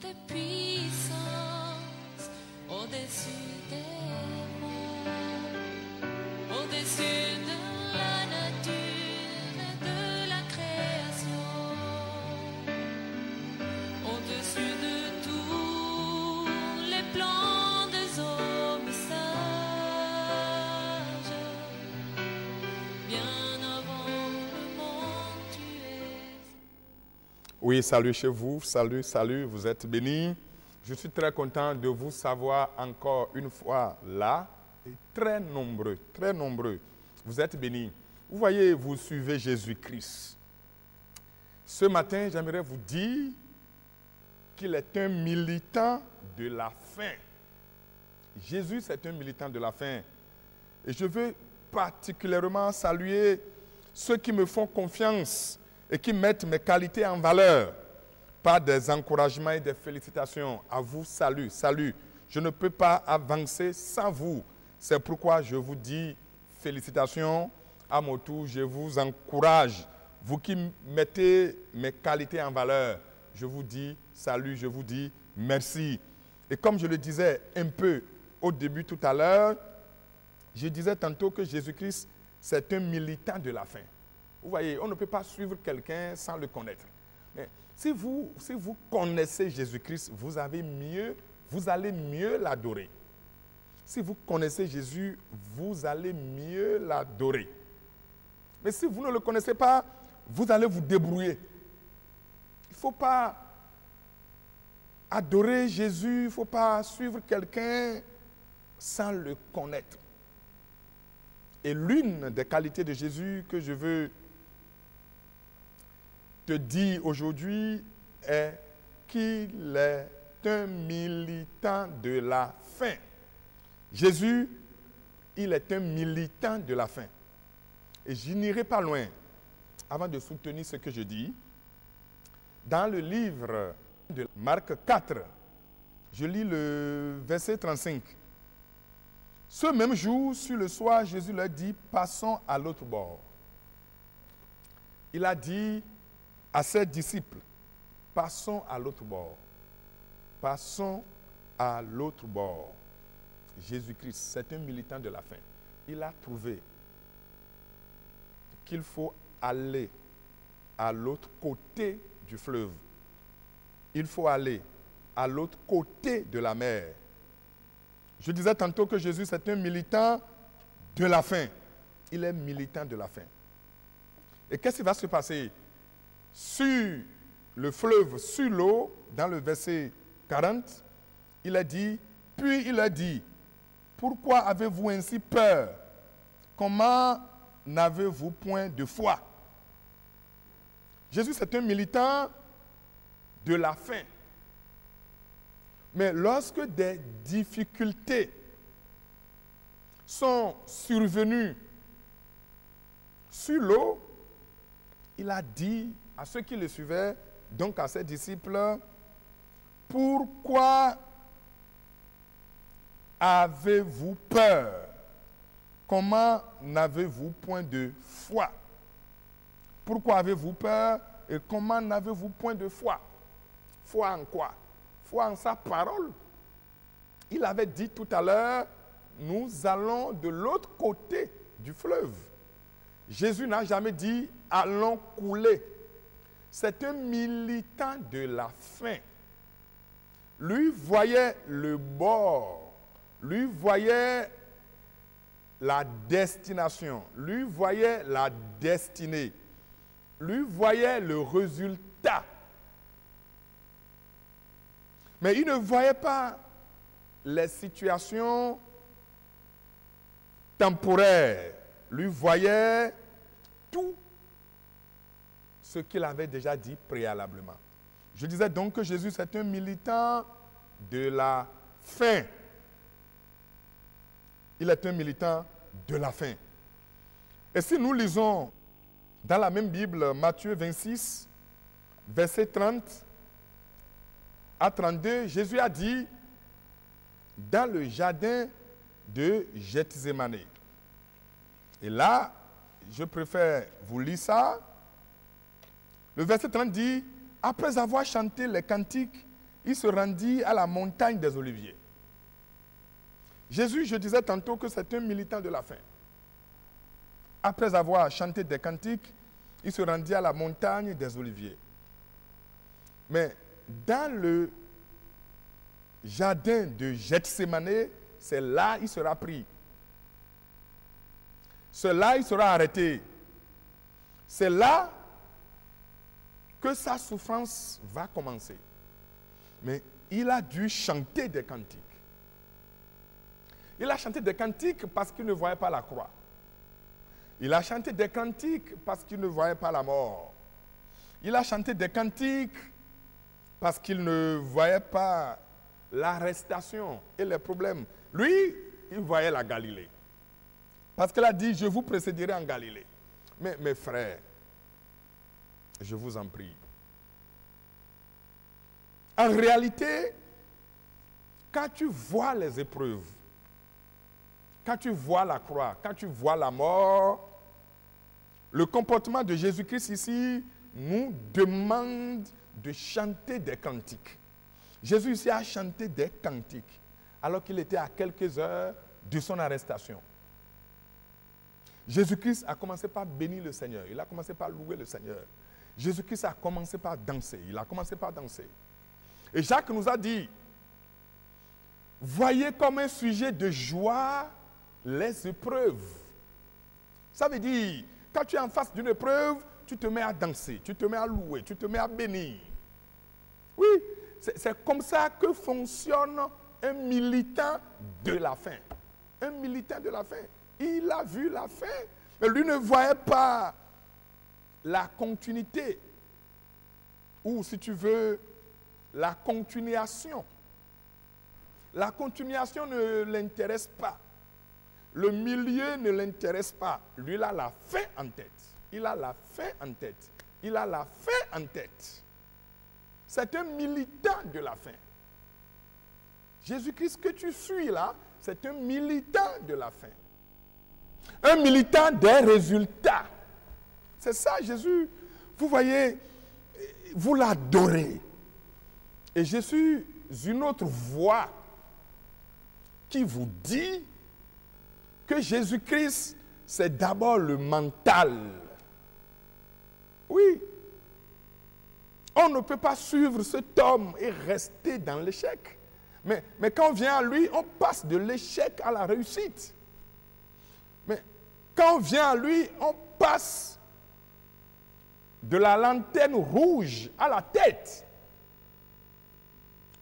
de puissance au-dessus des monts, au-dessus de la nature et de la création, au-dessus de tous les plans des hommes sages, bien avant le monde tu es. Oui, salut chez vous, salut, vous êtes bénis. Je suis très content de vous savoir encore une fois là, et très nombreux, vous êtes bénis. Vous voyez, vous suivez Jésus-Christ. Ce matin, j'aimerais vous dire qu'il est un militant de la fin. Jésus, c'est un militant de la fin. Et je veux particulièrement saluer ceux qui me font confiance et qui mettent mes qualités en valeur par des encouragements et des félicitations. À vous, salut. Je ne peux pas avancer sans vous. C'est pourquoi je vous dis félicitations. À mon tour, je vous encourage. Vous qui mettez mes qualités en valeur, je vous dis salut, je vous dis merci. Et comme je le disais un peu au début tout à l'heure, je disais tantôt que Jésus-Christ, c'est un militant de la fin. Vous voyez, on ne peut pas suivre quelqu'un sans le connaître. Mais si vous connaissez Jésus-Christ, vous allez mieux l'adorer. Si vous connaissez Jésus, vous allez mieux l'adorer. Mais si vous ne le connaissez pas, vous allez vous débrouiller. Il ne faut pas adorer Jésus, il ne faut pas suivre quelqu'un sans le connaître. Et l'une des qualités de Jésus que je veux te dire aujourd'hui est qu'il est un militant de la fin. Jésus, il est un militant de la fin. Et je n'irai pas loin avant de soutenir ce que je dis. Dans le livre de Marc 4, je lis le verset 35. Ce même jour, sur le soir, Jésus leur dit, passons à l'autre bord. Il a dit à ses disciples, passons à l'autre bord. Passons à l'autre bord. Jésus-Christ, c'est un militant de la fin. Il a trouvé qu'il faut aller à l'autre côté du fleuve. Il faut aller à l'autre côté de la mer. Je disais tantôt que Jésus, c'est un militant de la fin. Il est militant de la fin. Et qu'est-ce qui va se passer? Sur le fleuve, sur l'eau, dans le verset 40, il a dit, puis il a dit, pourquoi avez-vous ainsi peur? Comment n'avez-vous point de foi? Jésus, c'est un militant de la fin. Mais lorsque des difficultés sont survenues sur l'eau, il a dit à ceux qui le suivaient, donc à ses disciples, pourquoi avez-vous peur? Comment n'avez-vous point de foi? Pourquoi avez-vous peur et comment n'avez-vous point de foi? Foi en quoi? Foi en sa parole. Il avait dit tout à l'heure, nous allons de l'autre côté du fleuve. Jésus n'a jamais dit, allons couler. C'est un militant de la fin. Lui voyait le bord, lui voyait la destination, lui voyait la destinée, lui voyait le résultat. Mais il ne voyait pas les situations temporaires. Lui voyait tout ce qu'il avait déjà dit préalablement. Je disais donc que Jésus, c'est un militant de la fin. Il est un militant de la fin. Et si nous lisons dans la même Bible, Matthieu 26, verset 30 à 32, Jésus a dit, dans le jardin de Gethsémani. Et là, je préfère vous lire ça. Le verset 30 dit, après avoir chanté les cantiques il se rendit à la montagne des Oliviers. Jésus, je disais tantôt que c'est un militant de la faim. Après avoir chanté des cantiques, il se rendit à la montagne des Oliviers. Mais dans le jardin de Gethsémané, c'est là qu'il sera pris. C'est là qu'il sera arrêté. C'est là que sa souffrance va commencer. Mais il a dû chanter des cantiques. Il a chanté des cantiques parce qu'il ne voyait pas la croix. Il a chanté des cantiques parce qu'il ne voyait pas la mort. Il a chanté des cantiques parce qu'il ne voyait pas l'arrestation et les problèmes. Lui, il voyait la Galilée. Parce qu'il a dit, je vous précéderai en Galilée. Mais mes frères, je vous en prie. En réalité, quand tu vois les épreuves, quand tu vois la croix, quand tu vois la mort, le comportement de Jésus-Christ ici nous demande de chanter des cantiques. Jésus ici a chanté des cantiques alors qu'il était à quelques heures de son arrestation. Jésus-Christ a commencé par bénir le Seigneur. Il a commencé par louer le Seigneur. Jésus-Christ a commencé par danser. Il a commencé par danser. Et Jacques nous a dit, voyez comme un sujet de joie les épreuves. Ça veut dire, quand tu es en face d'une épreuve, tu te mets à danser, tu te mets à louer, tu te mets à bénir. Oui, c'est comme ça que fonctionne un militant de la faim. Un militant de la faim. Il a vu la faim, mais lui ne voyait pas la continuité. Ou si tu veux, la continuation. La continuation ne l'intéresse pas. Le milieu ne l'intéresse pas. Lui, il a la fin en tête. Il a la fin en tête. Il a la fin en tête. C'est un militant de la fin. Jésus-Christ que tu suis là, c'est un militant de la fin. Un militant des résultats. C'est ça, Jésus. Vous voyez, vous l'adorez. Et je suis une autre voix qui vous dit que Jésus-Christ, c'est d'abord le mental. Oui. On ne peut pas suivre cet homme et rester dans l'échec. Mais quand on vient à lui, on passe de l'échec à la réussite. Mais quand on vient à lui, on passe de la lanterne rouge à la tête.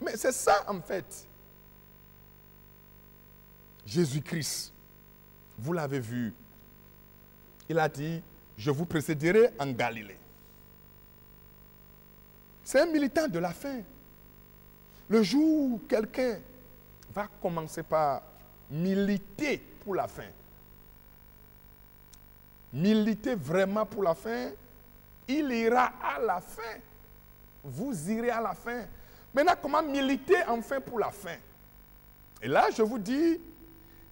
Mais c'est ça en fait. Jésus-Christ, vous l'avez vu, il a dit, je vous précéderai en Galilée. C'est un militant de la faim. Le jour où quelqu'un va commencer par militer pour la faim, militer vraiment pour la faim, il ira à la fin. Vous irez à la fin. Maintenant, comment militer enfin pour la fin? Et là, je vous dis,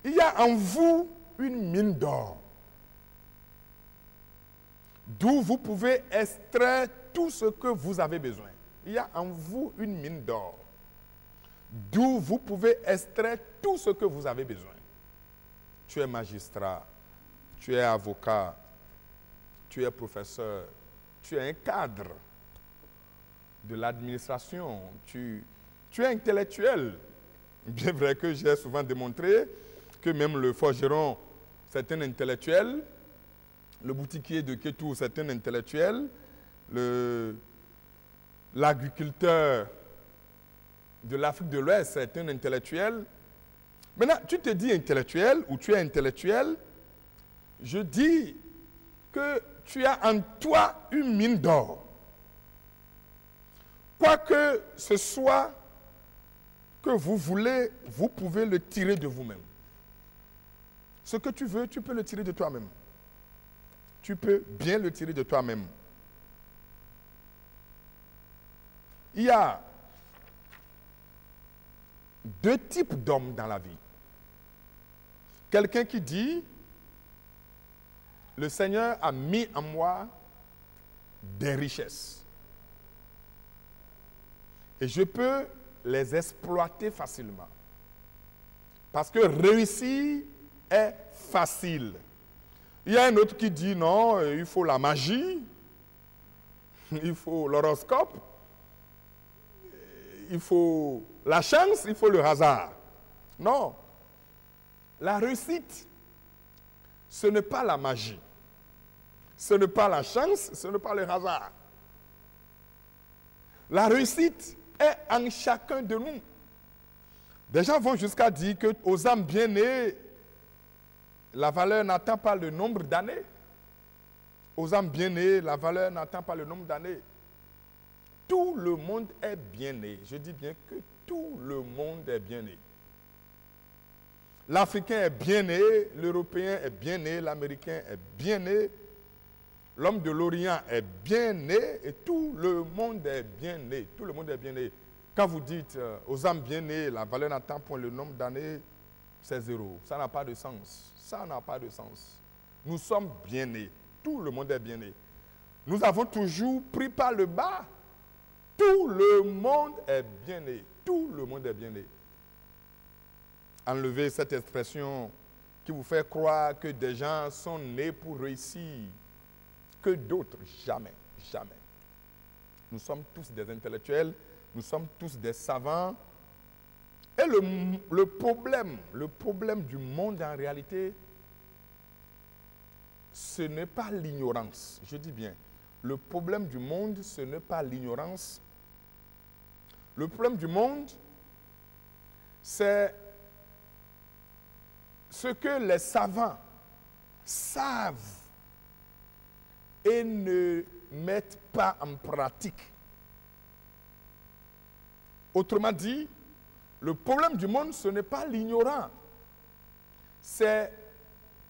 il y a en vous une mine d'or, d'où vous pouvez extraire tout ce que vous avez besoin. Il y a en vous une mine d'or, d'où vous pouvez extraire tout ce que vous avez besoin. Tu es magistrat, tu es avocat, tu es professeur, tu es un cadre de l'administration, tu es intellectuel. Bien vrai que j'ai souvent démontré que même le forgeron, c'est un intellectuel, le boutiquier de Kétou, c'est un intellectuel, l'agriculteur de l'Afrique de l'Ouest, c'est un intellectuel. Maintenant, tu te dis intellectuel ou tu es intellectuel, je dis que tu as en toi une mine d'or. Quoi que ce soit que vous voulez, vous pouvez le tirer de vous-même. Ce que tu veux, tu peux le tirer de toi-même. Tu peux bien le tirer de toi-même. Il y a deux types d'hommes dans la vie. Quelqu'un qui dit, le Seigneur a mis en moi des richesses. Et je peux les exploiter facilement. Parce que réussir est facile. Il y a un autre qui dit non, il faut la magie, il faut l'horoscope, il faut la chance, il faut le hasard. Non. La réussite, ce n'est pas la magie. Ce n'est pas la chance, ce n'est pas le hasard. La réussite est en chacun de nous. Des gens vont jusqu'à dire qu'aux âmes bien-nées, la valeur n'atteint pas le nombre d'années. Aux âmes bien-nées, la valeur n'atteint pas le nombre d'années. Tout le monde est bien-né. Je dis bien que tout le monde est bien-né. L'Africain est bien-né, l'Européen est bien-né, l'Américain est bien-né, l'homme de l'Orient est bien-né et tout le monde est bien-né. Tout le monde est bien-né. Quand vous dites aux âmes bien-nées, la valeur n'atteint point le nombre d'années, c'est zéro. Ça n'a pas de sens. Ça n'a pas de sens. Nous sommes bien-nés. Tout le monde est bien-né. Nous avons toujours pris par le bas. Tout le monde est bien-né. Tout le monde est bien-né. Enlevez cette expression qui vous fait croire que des gens sont nés pour réussir, que d'autres, jamais, jamais. Nous sommes tous des intellectuels, nous sommes tous des savants. Et le problème du monde en réalité, ce n'est pas l'ignorance. Je dis bien, le problème du monde, ce n'est pas l'ignorance. Le problème du monde, c'est ce que les savants savent et ne mettent pas en pratique. Autrement dit, le problème du monde, ce n'est pas l'ignorant, c'est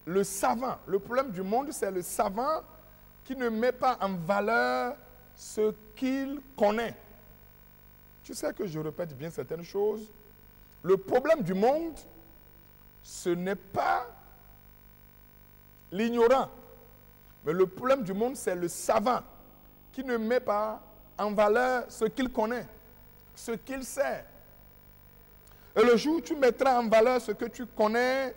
le savant. Le problème du monde, c'est le savant qui ne met pas en valeur ce qu'il connaît. Tu sais que je répète bien certaines choses. Le problème du monde, ce n'est pas l'ignorant, mais le problème du monde, c'est le savant qui ne met pas en valeur ce qu'il connaît, ce qu'il sait. Et le jour où tu mettras en valeur ce que tu connais,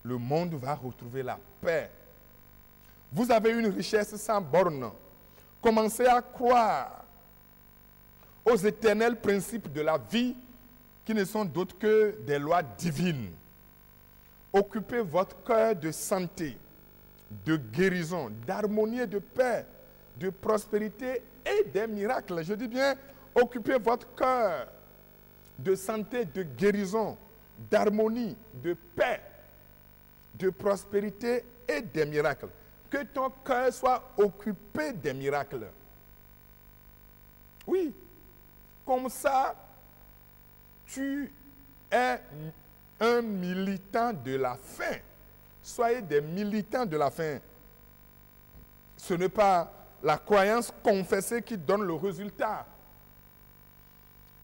le monde va retrouver la paix. Vous avez une richesse sans borne. Commencez à croire aux éternels principes de la vie qui ne sont d'autres que des lois divines. Occupez votre cœur de santé, de guérison, d'harmonie et de paix, de prospérité et des miracles. Je dis bien, occupez votre cœur de santé, de guérison, d'harmonie, de paix, de prospérité et des miracles. Que ton cœur soit occupé des miracles. Oui, comme ça, tu es un militant de la fin. Soyez des militants de la fin. Ce n'est pas la croyance confessée qui donne le résultat.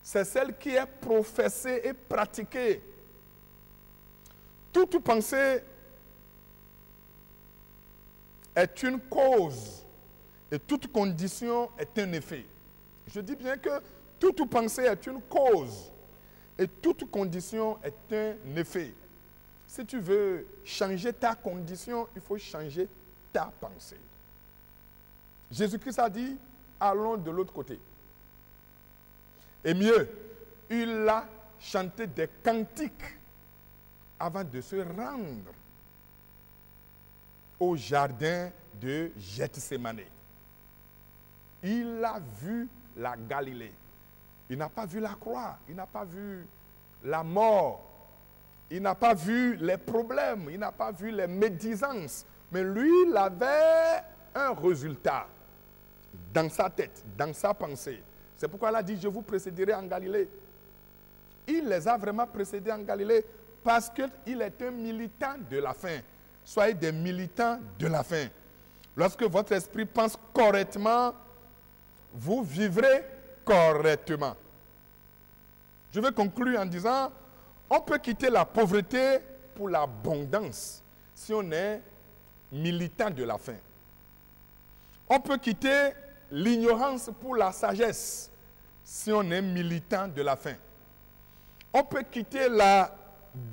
C'est celle qui est professée et pratiquée. Toute pensée est une cause et toute condition est un effet. Je dis bien que toute pensée est une cause et toute condition est un effet. Si tu veux changer ta condition, il faut changer ta pensée. Jésus-Christ a dit, allons de l'autre côté. Et mieux, il a chanté des cantiques avant de se rendre au jardin de Gethsémane. Il a vu la Galilée. Il n'a pas vu la croix, il n'a pas vu la mort, il n'a pas vu les problèmes, il n'a pas vu les médisances. Mais lui, il avait un résultat dans sa tête, dans sa pensée. C'est pourquoi il a dit, je vous précéderai en Galilée. Il les a vraiment précédés en Galilée parce qu'il est un militant de la fin. Soyez des militants de la fin. Lorsque votre esprit pense correctement, vous vivrez correctement. Je vais conclure en disant, on peut quitter la pauvreté pour l'abondance si on est militant de la fin. On peut quitter l'ignorance pour la sagesse si on est militant de la faim. On peut quitter la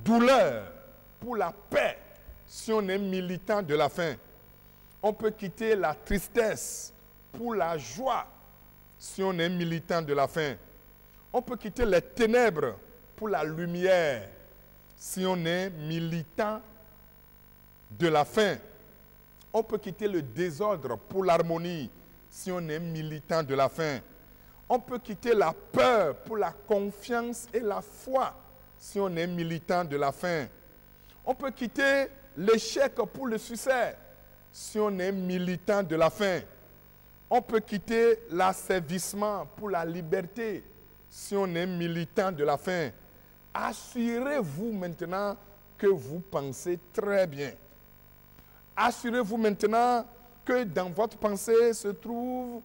douleur pour la paix si on est militant de la faim. On peut quitter la tristesse pour la joie si on est militant de la faim. On peut quitter les ténèbres pour la lumière si on est militant de la faim. On peut quitter le désordre pour l'harmonie si on est militant de la faim. On peut quitter la peur pour la confiance et la foi si on est militant de la faim. On peut quitter l'échec pour le succès si on est militant de la faim. On peut quitter l'asservissement pour la liberté si on est militant de la faim. Assurez-vous maintenant que vous pensez très bien. Assurez-vous maintenant que dans votre pensée se trouvent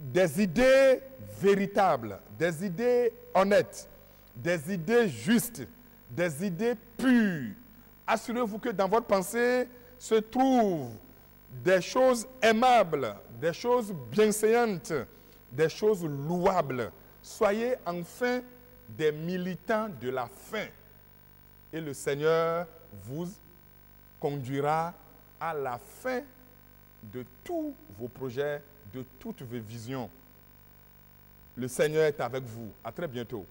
des idées véritables, des idées honnêtes, des idées justes, des idées pures. Assurez-vous que dans votre pensée se trouvent des choses aimables, des choses bienséantes, des choses louables. Soyez enfin des militants de la faim. Et le Seigneur vous conduira à la fin de tous vos projets, de toutes vos visions. Le Seigneur est avec vous. À très bientôt.